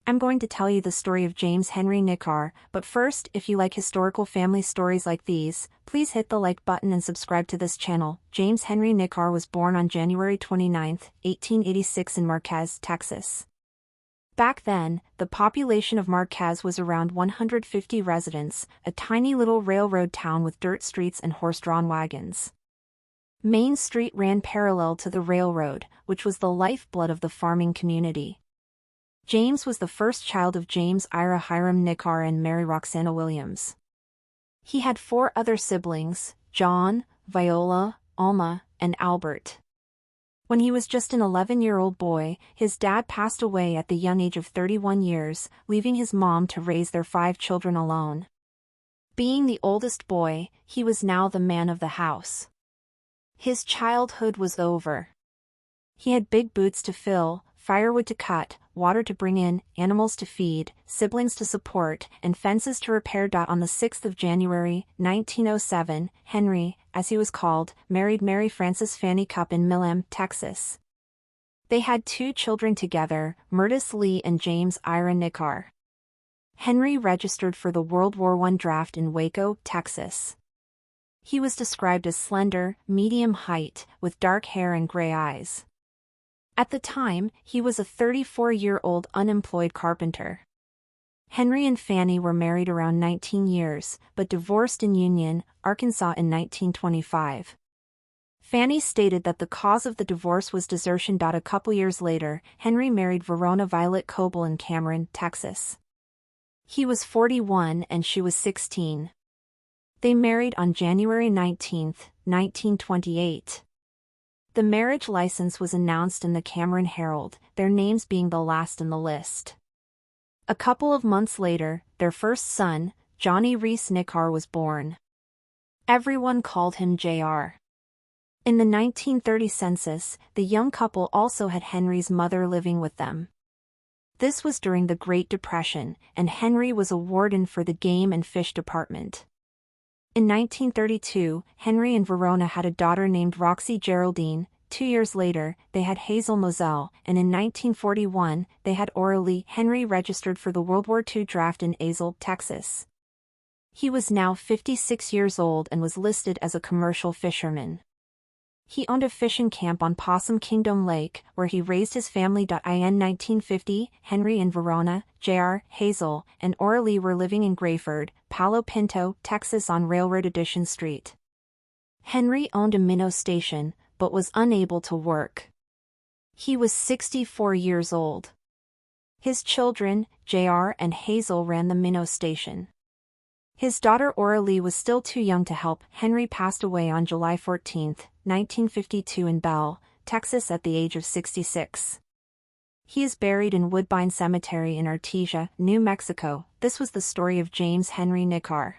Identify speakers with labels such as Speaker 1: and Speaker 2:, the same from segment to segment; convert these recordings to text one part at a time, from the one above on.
Speaker 1: I'm going to tell you the story of James Henry Nicar, but first, if you like historical family stories like these, please hit the like button and subscribe to this channel. James Henry Nicar was born on January 29, 1886 in Marquez, Texas. Back then, the population of Marquez was around 150 residents, a tiny little railroad town with dirt streets and horse-drawn wagons. Main Street ran parallel to the railroad, which was the lifeblood of the farming community. James was the first child of James Ira Hiram Nicar and Mary Roxana Williams. He had 4 other siblings, John, Viola, Alma, and Albert. When he was just an 11-year-old boy, his dad passed away at the young age of 31 years, leaving his mom to raise their 5 children alone. Being the oldest boy, he was now the man of the house. His childhood was over. He had big boots to fill, firewood to cut, water to bring in, animals to feed, siblings to support, and fences to repair. On the 6th of January, 1907, Henry, as he was called, married Mary Frances Fanny Cupp in Milam, Texas. They had 2 children together, Murtis Lee and James Ira Nicar. Henry registered for the World War I draft in Waco, Texas. He was described as slender, medium height, with dark hair and gray eyes. At the time, he was a 34-year-old unemployed carpenter. Henry and Fanny were married around 19 years, but divorced in Union, Arkansas in 1925. Fanny stated that the cause of the divorce was desertion. A couple years later, Henry married Verona Violet Coble in Cameron, Texas. He was 41 and she was 16. They married on January 19, 1928. The marriage license was announced in the Cameron Herald, their names being the last in the list. A couple of months later, their first son, Johnny Reese Nicar, was born. Everyone called him Jr. In the 1930 census, the young couple also had Henry's mother living with them. This was during the Great Depression, and Henry was a warden for the Game and Fish Department. In 1932, Henry and Verona had a daughter named Roxy Geraldine. 2 years later, they had Hazel Moselle, and in 1941, they had Aurelie. Henry registered for the World War II draft in Azle, Texas. He was now 56 years old and was listed as a commercial fisherman. He owned a fishing camp on Possum Kingdom Lake, where he raised his family. In 1950, Henry and Verona, Jr., Hazel, and Aurelie were living in Graford, Palo Pinto, Texas on Railroad Addition Street. Henry owned a minnow station, but was unable to work. He was 64 years old. His children, Jr. and Hazel, ran the minnow station. His daughter Aurelie was still too young to help. Henry passed away on July 14, 1952 in Bell, Texas at the age of 66. He is buried in Woodbine Cemetery in Artesia, New Mexico. This was the story of James Henry Nicar.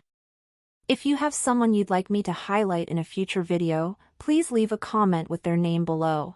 Speaker 1: If you have someone you'd like me to highlight in a future video, please leave a comment with their name below.